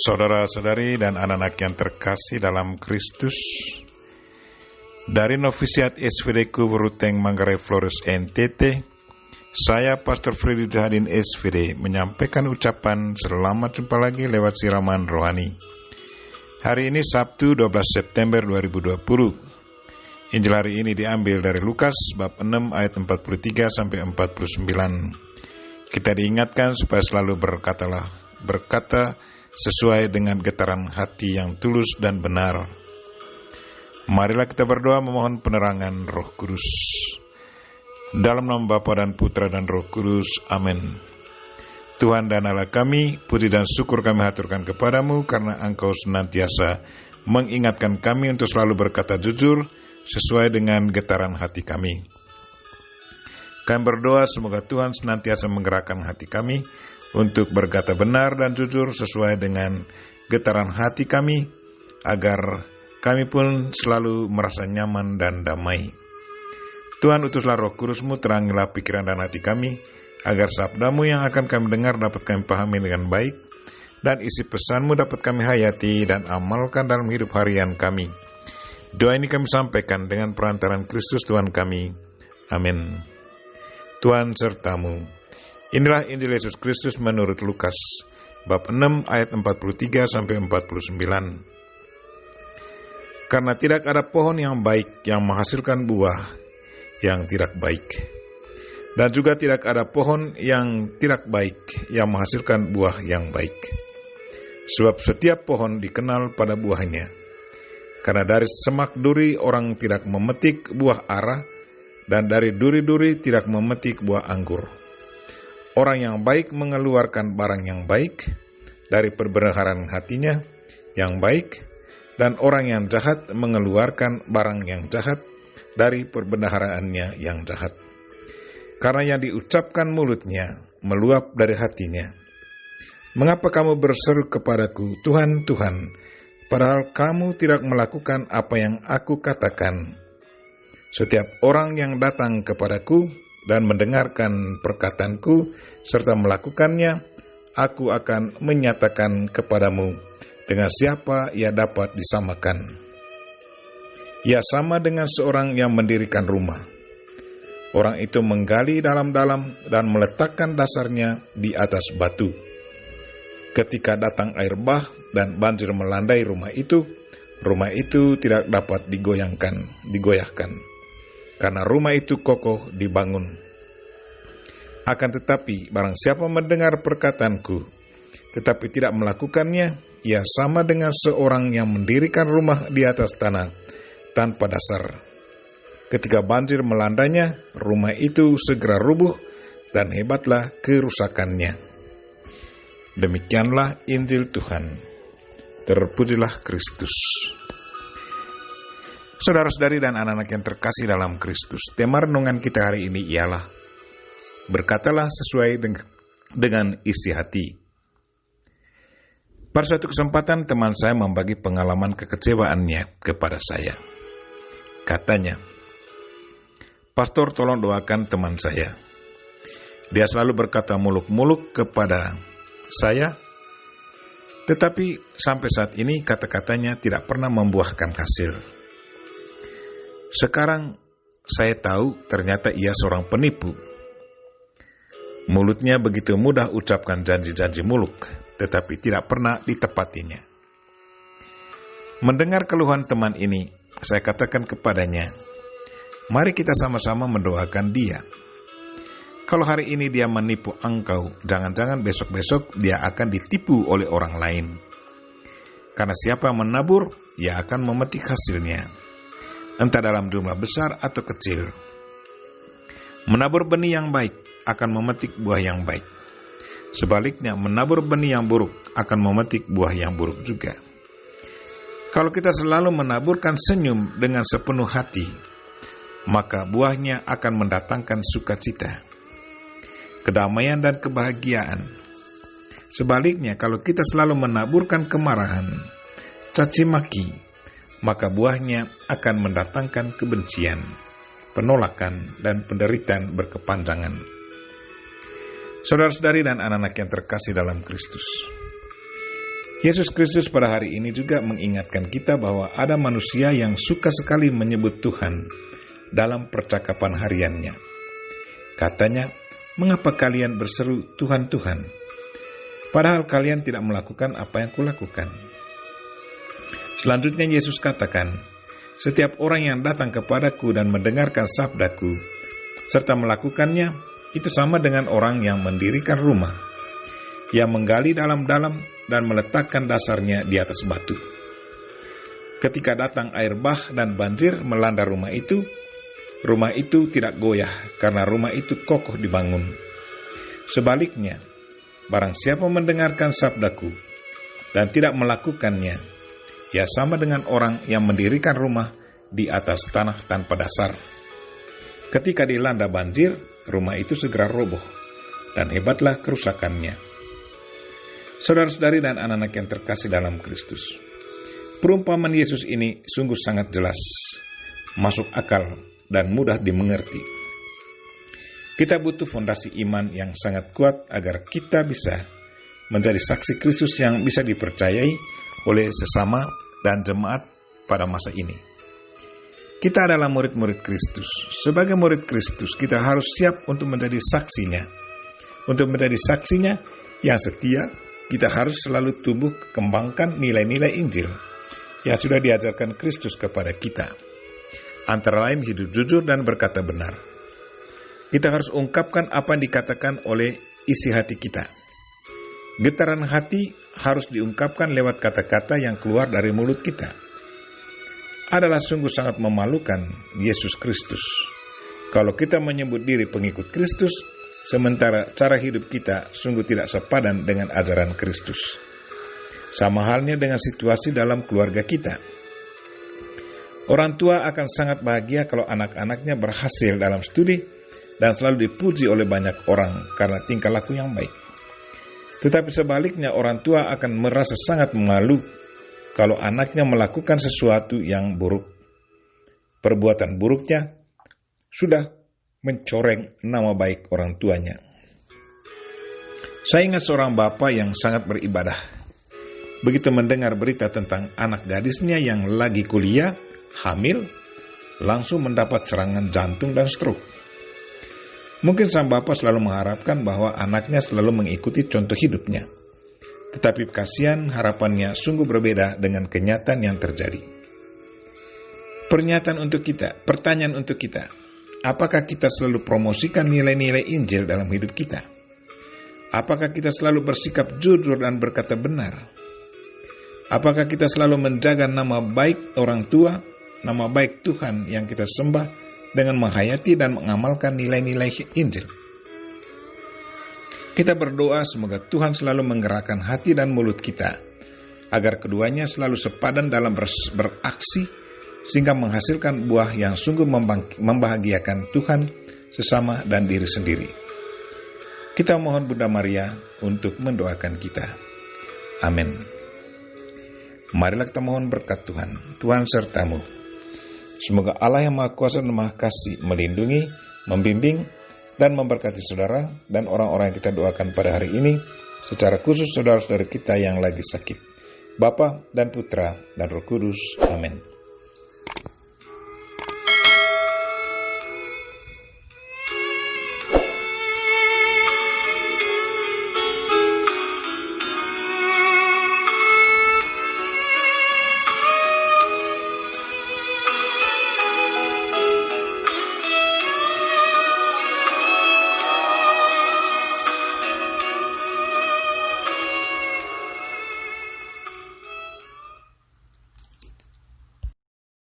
Saudara-saudari dan anak-anak yang terkasih dalam Kristus, dari Novisiat SVD Kuburuteng Manggarai Flores NTT, saya Pastor Freddy Jahadin SVD menyampaikan ucapan selamat jumpa lagi lewat siraman rohani. Hari ini Sabtu 12 September 2020. Injil hari ini diambil dari Lukas bab 6 ayat 43 sampai 49. Kita diingatkan supaya selalu berkata sesuai dengan getaran hati yang tulus dan benar. Marilah kita berdoa memohon penerangan Roh Kudus. Dalam nama Bapa dan Putra dan Roh Kudus. Amin. Tuhan dan Allah kami, puji dan syukur kami haturkan kepadamu karena Engkau senantiasa mengingatkan kami untuk selalu berkata jujur sesuai dengan getaran hati kami. Kami berdoa semoga Tuhan senantiasa menggerakkan hati kami untuk berkata benar dan jujur sesuai dengan getaran hati kami, agar kami pun selalu merasa nyaman dan damai. Tuhan, utuslah Roh Kudus-Mu, terangilah pikiran dan hati kami, agar sabda-Mu yang akan kami dengar dapat kami pahami dengan baik, dan isi pesan-Mu dapat kami hayati dan amalkan dalam hidup harian kami. Doa ini kami sampaikan dengan perantaran Kristus Tuhan kami. Amin. Tuhan sertamu. Inilah Injil Yesus Kristus menurut Lukas, bab 6 ayat 43 sampai 49. Karena tidak ada pohon yang baik yang menghasilkan buah yang tidak baik, dan juga tidak ada pohon yang tidak baik yang menghasilkan buah yang baik. Sebab setiap pohon dikenal pada buahnya. Karena dari semak duri orang tidak memetik buah ara, dan dari duri-duri tidak memetik buah anggur. Orang yang baik mengeluarkan barang yang baik dari perbendaharaan hatinya yang baik, dan orang yang jahat mengeluarkan barang yang jahat dari perbendaharaannya yang jahat. Karena yang diucapkan mulutnya meluap dari hatinya. Mengapa kamu berseru kepadaku, Tuhan, Tuhan, padahal kamu tidak melakukan apa yang aku katakan? Setiap orang yang datang kepadaku dan mendengarkan perkataanku serta melakukannya, aku akan menyatakan kepadamu dengan siapa ia dapat disamakan. Ia sama dengan seorang yang mendirikan rumah. Orang itu menggali dalam-dalam dan meletakkan dasarnya di atas batu. Ketika datang air bah dan banjir melandai rumah itu tidak dapat digoyahkan. Karena rumah itu kokoh dibangun. Akan tetapi, barang siapa mendengar perkataanku, tetapi tidak melakukannya, ia sama dengan seorang yang mendirikan rumah di atas tanah tanpa dasar. Ketika banjir melandanya, rumah itu segera rubuh dan hebatlah kerusakannya. Demikianlah Injil Tuhan. Terpujilah Kristus. Saudara-saudari dan anak-anak yang terkasih dalam Kristus, tema renungan kita hari ini ialah berkatalah sesuai dengan isi hati. Pada suatu kesempatan teman saya membagi pengalaman kekecewaannya kepada saya. Katanya, "Pastor, tolong doakan teman saya. Dia selalu berkata muluk-muluk kepada saya, tetapi sampai saat ini kata-katanya tidak pernah membuahkan hasil. Sekarang saya tahu ternyata ia seorang penipu. Mulutnya begitu mudah ucapkan janji-janji muluk, tetapi tidak pernah ditepatinya." Mendengar keluhan teman ini, saya katakan kepadanya, mari kita sama-sama mendoakan dia. Kalau hari ini dia menipu engkau, jangan-jangan besok-besok dia akan ditipu oleh orang lain. Karena siapa yang menabur, ia akan memetik hasilnya, entah dalam jumlah besar atau kecil. Menabur benih yang baik akan memetik buah yang baik. Sebaliknya, menabur benih yang buruk akan memetik buah yang buruk juga. Kalau kita selalu menaburkan senyum dengan sepenuh hati, maka buahnya akan mendatangkan sukacita, kedamaian dan kebahagiaan. Sebaliknya, kalau kita selalu menaburkan kemarahan, caci maki, maka buahnya akan mendatangkan kebencian, penolakan, dan penderitaan berkepanjangan. Saudara-saudari dan anak-anak yang terkasih dalam Kristus, Yesus Kristus pada hari ini juga mengingatkan kita bahwa ada manusia yang suka sekali menyebut Tuhan dalam percakapan hariannya. Katanya, "Mengapa kalian berseru Tuhan, Tuhan, padahal kalian tidak melakukan apa yang kulakukan?" Selanjutnya Yesus katakan, "Setiap orang yang datang kepadaku dan mendengarkan sabdaku, serta melakukannya, itu sama dengan orang yang mendirikan rumah, yang menggali dalam-dalam dan meletakkan dasarnya di atas batu. Ketika datang air bah dan banjir melanda rumah itu tidak goyah karena rumah itu kokoh dibangun. Sebaliknya, barang siapa mendengarkan sabdaku dan tidak melakukannya, ia sama dengan orang yang mendirikan rumah di atas tanah tanpa dasar. Ketika dilanda banjir, rumah itu segera roboh, dan hebatlah kerusakannya." Saudara-saudari dan anak-anak yang terkasih dalam Kristus, perumpamaan Yesus ini sungguh sangat jelas, masuk akal, dan mudah dimengerti. Kita butuh fondasi iman yang sangat kuat agar kita bisa menjadi saksi Kristus yang bisa dipercayai oleh sesama dan jemaat pada masa ini. Kita adalah murid-murid Kristus. Sebagai murid Kristus, kita harus siap untuk menjadi saksinya. Untuk menjadi saksinya yang setia, kita harus selalu tumbuh kembangkan nilai-nilai Injil yang sudah diajarkan Kristus kepada kita. Antara lain hidup jujur dan berkata benar. Kita harus ungkapkan apa yang dikatakan oleh isi hati kita. Getaran hati harus diungkapkan lewat kata-kata yang keluar dari mulut kita. Adalah sungguh sangat memalukan Yesus Kristus kalau kita menyebut diri pengikut Kristus, sementara cara hidup kita sungguh tidak sepadan dengan ajaran Kristus. Sama halnya dengan situasi dalam keluarga kita. Orang tua akan sangat bahagia kalau anak-anaknya berhasil dalam studi dan selalu dipuji oleh banyak orang karena tingkah laku yang baik. Tetapi sebaliknya, orang tua akan merasa sangat malu kalau anaknya melakukan sesuatu yang buruk. Perbuatan buruknya sudah mencoreng nama baik orang tuanya. Saya ingat seorang bapak yang sangat beribadah. Begitu mendengar berita tentang anak gadisnya yang lagi kuliah, hamil, langsung mendapat serangan jantung dan stroke. Mungkin sang bapak selalu mengharapkan bahwa anaknya selalu mengikuti contoh hidupnya. Tetapi kasihan, harapannya sungguh berbeda dengan kenyataan yang terjadi. Pertanyaan untuk kita, apakah kita selalu promosikan nilai-nilai Injil dalam hidup kita? Apakah kita selalu bersikap jujur dan berkata benar? Apakah kita selalu menjaga nama baik orang tua, nama baik Tuhan yang kita sembah dengan menghayati dan mengamalkan nilai-nilai Injil? Kita berdoa semoga Tuhan selalu menggerakkan hati dan mulut kita, agar keduanya selalu sepadan dalam beraksi, sehingga menghasilkan buah yang sungguh membahagiakan Tuhan, sesama, dan diri sendiri. Kita mohon Bunda Maria untuk mendoakan kita. Amin. Marilah kita mohon berkat Tuhan. Tuhan sertamu. Semoga Allah yang Maha Kuasa dan Maha Kasih melindungi, membimbing, dan memberkati saudara dan orang-orang yang kita doakan pada hari ini, secara khusus saudara-saudara kita yang lagi sakit. Bapa dan Putra dan Roh Kudus. Amin.